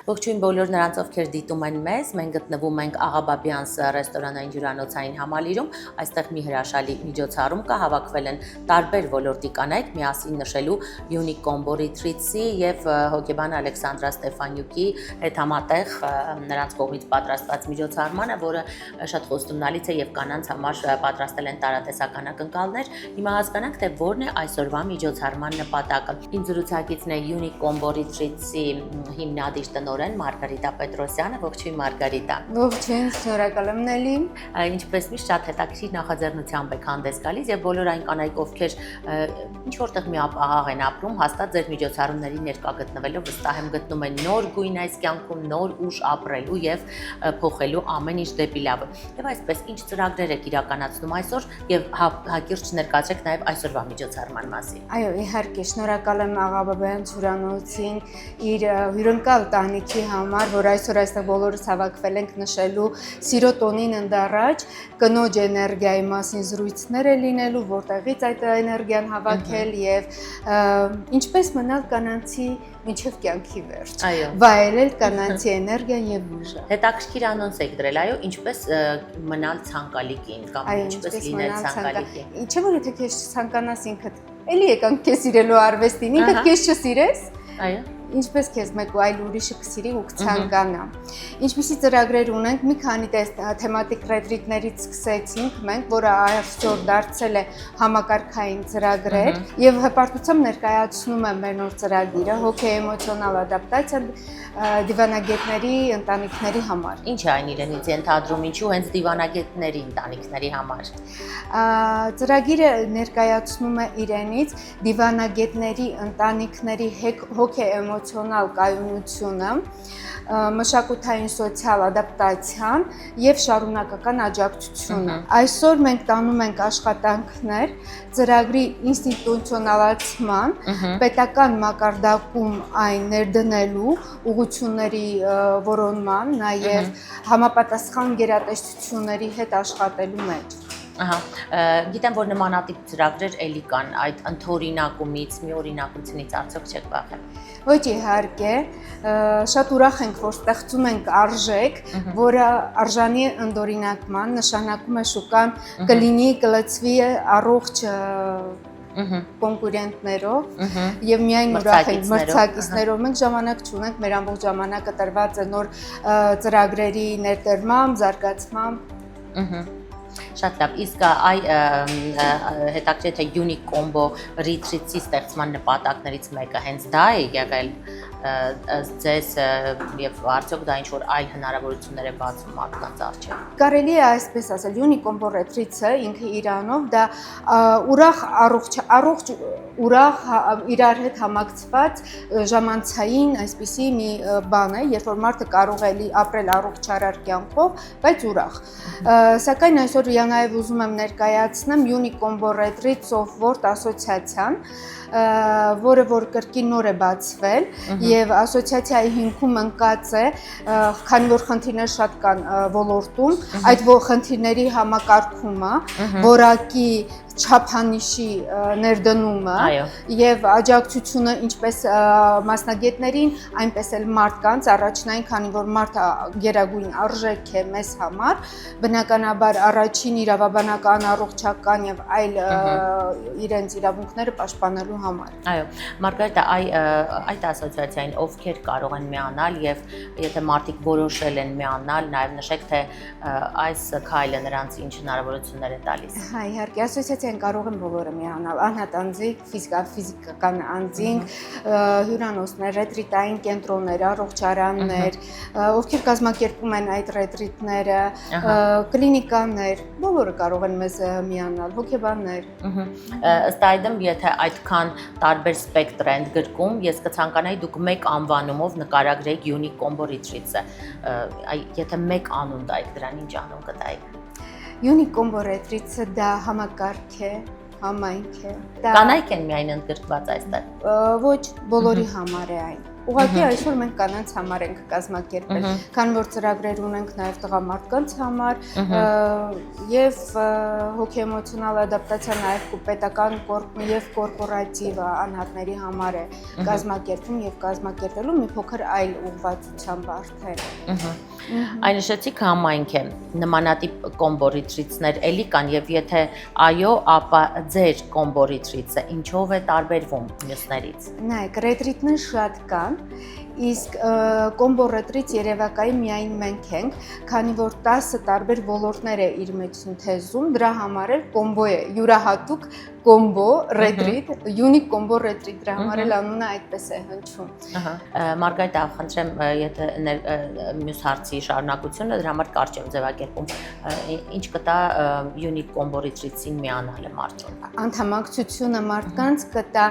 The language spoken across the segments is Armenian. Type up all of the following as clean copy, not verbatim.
Ողջույն բոլոր նրանց, ովքեր դիտում են մեզ, մենք գտնվում ենք Աղաբաբյանց ռեստորանային հյուրանոցային համալիրում, այստեղ մի հրաշալի միջոցառում կա, հավաքվել են տարբեր ոլորտի կանայք, միասին նշելու Unique Combo Retreats-ի եւ հոգեբան Ալեքսանդրա Ստեֆանյուկի հետ համատեղ նրանց կողմից պատրաստված միջոցառմանը, որը շատ խոստումնալից է եւ կանանց համար պատրաստել են տարատեսական ակնկալներ։ Հիմա հասկանանք, թե որն է այսօրվա միջոցառման նպատակը։ Իմ զրուցակիցն է Unique Combo Retreats-ի հիմնադիր տնօրեն Մարգարիտա Պետրոսյանը, ողջույն Մարգարիտա։ Ողջույն, շնորհակալ եմ Նելի։ Ինչպես միշտ շատ հետաքրքիր նախաձեռնությամբ եք հանդես գալիս եւ բոլոր այն կանայք, ովքեր ինչ որտեղ մի աղաղ են ապրում, հաստատ ձեր միջոցառումների ներկա գտնվելով վստահ եմ գտնում են նոր գույն այս կյանքում, նոր ուժ ապրելու եւ փոխելու ամեն ինչ դեպի լավը։ Եվ այսպես ինչ ծրագրեր եք իրականացնում այսօր եւ հակիրճ ներկայացրեք նաեւ այսօրվա միջոցառման մասին։ Այո, իհարկե, շնորհակալ եմ Աղաբաբյանց հյուրանոցին իր հյուրընկալ տանիքի համար, որ այսօր այստեղ բոլորս հավաքվել ենք նշելու սիրո տոնին ընդառաջ, կնոջ էներգիայի մասին զրույցներ է լինելու, որտեղից այդ էներգիան հավաքել եւ ինչպես մնալ կանանցի մինչև կյանքի վերջ։ Վայելել կանանցի էներգիան եւ ուժը։ Հետաքրքիր անոնց եք դրել, այո, ինչպես մնալ ցանկալի կին կամ ինչպես լինել ցանկալի կին։ Ինչը որ եթե քեզ ցանկանաս ինքդ, էլի եկանք քեզ սիրելու արվեստին, ինքդ քեզ չսիրես։ Այո։ Ինչպես քեզ մեկ ու այլ ուրիշը կսիրի ու կցանկանա։ Ինչպիսի ծրագրեր ունենք, մի քանի թեմատիկ ռետրիտներից սկսեցինք մենք, որը այսօր դարձել է համակարգային ծրագրեր եւ հպարտությամբ ներկայացնում եմ մեր նոր ծրագիրը հոգեեմոցիոնալ ադապտացիա դիվանագետների ընտանիքների համար։ Ինչ է այն իրենից ենթադրում, ինչու հենց դիվանագետների ընտանիքների համար։ Ծրագիրը ներկայացնում է իրենից դիվանագետների ընտանիքների հոգեեմոցիոնալ կայունությունը, մշակութային սոցիալ ադապտացիան եւ շարունակական աջակցությունը։ Այսօր մենք տանում ենք աշխատանքներ ծրագրի ինստիտուցիոնալացման, պետական մակարդակում այն ներդնելու, ուղղությունների որոնման, նաեւ համապատասխան գերատեսչությունների հետ աշխատելու մեջ։ Գիտեմ, որ նմանատիպ ծրագրեր էլի կան, այդ ընդօրինակումից, մի օրինակությունից արդյոք չեք վախենում։ Ոչ, իհարկե, շատ ուրախ ենք, որ ստեղծում ենք արժեք, որը արժանի է ընդօրինակման, նշանակում է շուկան կլծվի առողջ կոնկուրենտներով եւ միայն ուրախ ենք մրցակիցներով։ Մենք ժամանակ չունենք, մեր ամբողջ ժամանակը տրված է նոր ծրագրերի ներդրմամբ, զարգացմամբ։ Շատ լավ, իսկ հետաքրքիր թե Unique Combo Retreats-ի ստեղծման նպատակներից մեկը հենց դա է եղել ձեզ եւ արդյոք դա ինչ-որ այլ հնարավորություններ է բացում մարդկանց առջեւ։ Կարելի է այսպես ասել, Unique Combo Retreats-ը ինքը իրանով դա առողջ ուրախ իրար հետ համակցված ժամանցային այսպիսի մի բան է, երբ որ մարդը կարող է ապրել առողջարար կյանքով, բայց ուրախ։ Սակայն այսօր նաև ուզում եմ ներկայացնեմ Unique Combo Retreats of World ասոցիացիան, որը որ կրկին նոր է բացվել եւ ասոցիացիայի հիմքում ընկած է, քանի որ խնդիրներ շատ կան ոլորտում, այդ խնդիրների համակարգումը, որակի չափանիշի ներդնումը եւ աջակցությունը ինչպես մասնագետներին, այնպես էլ մարդկանց առաջնային, քանի որ մարդը գերագույն արժեք է մեզ համար, բնականաբար առաջին իրավաբանական, առողջական եւ այլ իրենց իրավունքները պաշտպանելու համար։ Այո, Մարգարիտա, այդ ասոցիացիային ովքեր կարող են միանալ եւ եթե մարդիկ որոշել են միանալ, նաեւ նշեք թե այս քայլը նրանց ինչ հնարավորություններ է տալիս։ Հա, իհարկե, ասոցիացիան կարող են բոլորը միանալ, անհատ անձիկ, ֆիզիկական անձինք, հյուրանոցներ, ռետրիտային կենտրոններ, առողջարաններ, ովքեր կազմակերպում են այդ ռետրիտները, կլինիկաներ, բոլորը կարող են մեզ միանալ, հոգեբաններ։ Ըստ այդմ, եթե այդքան տարբեր սպեկտր են գրկում, ես կցանկանայի դուք մեկ անվանումով նկարագրեիք Unique Combo Retreats-ը, եթե մեկ անուն տայիք դրան, ինչ անուն կտայիք։ Unique Combo Retreats-ը դա համակարգ է, համայնք է։ Կանայք են միայն ընդգրկված այստեղ։ Ոչ, բոլորի համար է այն։ Ուղղակի այսօր մենք կանանց համար ենք կազմակերպել, քանի որ ծրագրեր ունենք նաև տղամարդկանց համար եւ հոգեեմոցիոնալ ադապտացիա նաև պետական եւ կորպորատիվ անհատների համար է կազմակերպում եւ կազմակերպելու մի փոքր այլ ուղղվածությամբ արդեն։ Այն նշեցիք համայնք է, նմանատիպ կոմբո ռիթրիթներ էլի կան եւ եթե այո, ապա ձեր կոմբո ռիթրիթը ինչով է տարբերվում մյուսներից։ Նայեք, ռետրիթներ շատ կան, իսկ կոմբո ռետրիթ երևակայի միայն մենք ենք, քանի որ 10 տարբեր ոլորտներ է իր մեջ սինթեզում, դրա համար էլ կոմբո է, յուրահատուկ կոմբո ռետրիթ, յունիկ կոմբո ռետրիթ, դրա համար էլ անունը այդպես է հնչում։ Մարգարիտ, խնդրեմ, եթե մյուս հարցի շարունակությունը, դրա համար կարճ եմ ձևակերպում, ինչ կտա յունիկ կոմբո ռետրիթին միանալը մարդուն։ Անդամակցությունը մարդկանց կտա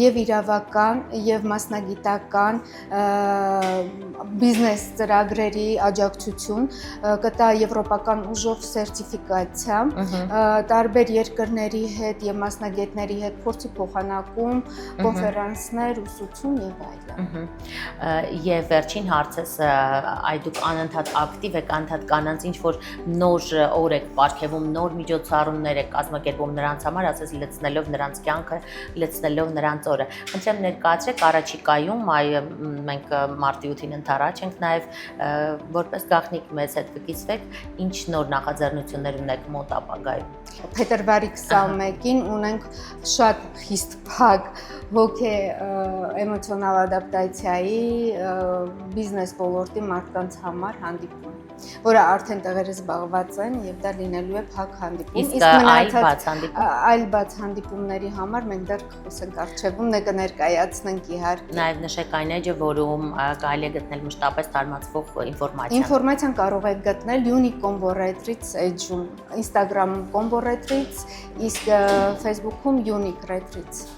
եւ իրավական եւ մասնագիտական բիզնես ծրագրերի աջակցություն, կտա եվրոպական ուժով սերտիֆիկացիա, տարբեր երկրների հետ եւ մասնագետների հետ փորձի փոխանակում, կոնֆերանսներ, ուսուցում եւ այլն։ Եվ վերջին հարցս, այ դուք անընդհատ ակտիվ եք, անընդհատ կանանց ինչ որ նոր օր եք պարգևում, նոր միջոցառումներ եք կազմակերպում նրանց համար, ասես լցնելով նրանց կյանքը, լցնելով նրանց օրը։ Խնդրեմ ներկայացրեք առաջիկայում, այ մենք մարտի 8-ին ընթരാճ ենք նաև որպես գաղտնիք մեզ հետ կկիսվեք, ինչ նոր նախաձեռնություններ ունեք մոտ ապագայում։ Փետրվարի 21-ին ունենք շատ խիստ փակ հոգե էմոցիոնալ ադապտացիայի բիզնես ոլորտի մարդկանց համար հանդիպում, որը արդեն տեղերը զբաղված են եւ դա լինելու է փակ հանդիպում։ Իսկ այլ բաց հանդիպում։ Այլ բաց հանդիպումների համար մենք դեռ կխոսենք արժևում, կներկայացնենք իհարկե։ Նաև նշեք այն էջը, որում կարելի է գտնել մշտապես տարածվող ինֆորմացիա։ Ինֆորմացիան կարող եք գտնել Unique Combo Retreats էջում, Instagram-ում Combo Retreats, իսկ Facebook-ում Unique Retreats։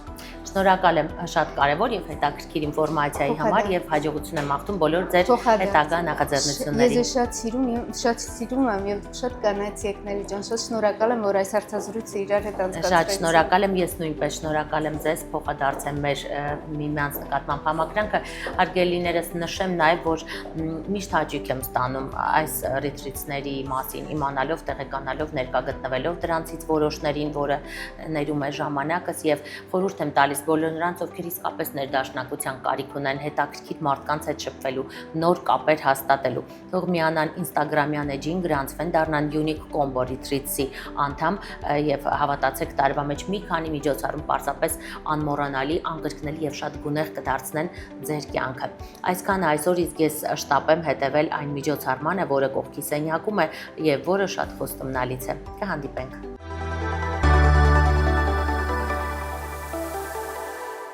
Շնորհակալ եմ շատ կարևոր եւ հետաքրքիր ինֆորմացիայի համար եւ հաջողություն եմ մաղթում բոլոր ձեր հետագա նախաձեռնություններին։ Ես շատ սիրում եմ եւ շատ կանացի եկների ջան, շատ շնորհակալ եմ, որ այս հարցազրույցը իրար հետ անցկացրեցինք։ Շատ շնորհակալ եմ, ես նույնպես շնորհակալ եմ ձեզ, փոխադարձեմ մեր միմյանց նկատմամբ համակրանքը։ Հարգելիներս նշեմ նաեւ, որ միշտ հաճույք եմ ստանում այս ռիթրիթների մասին, իմանալով, տեղեկանալով, ներկա գտնվելով դրանցից որոշներին, որը ներում է ժամանակս եւ խորհուրդ եմ տալիս բոլոր նրանց, ովքեր իսկապես ներդաշնակության կարիք ունեն, հետաքրքիր մարդկանց հետ շփվելու, նոր կապեր հաստատելու։ Թող միանան Instagram-յան էջին, գրանցվեն, դառնան Unique Combo Retreats-ի անդամ եւ հավատացեք, տարվա մեջ մի քանի միջոցառում պարզապես անմոռանալի, անկրկնելի եւ շատ գունեղ կդարձնեն ձեր կյանքը։ Այսքան այսօր, իսկ ես շտապ եմ հետեւել այն միջոցառմանը, որը կողքի սենյակում է եւ որը շատ խոստումնալից է։ Կհանդիպենք։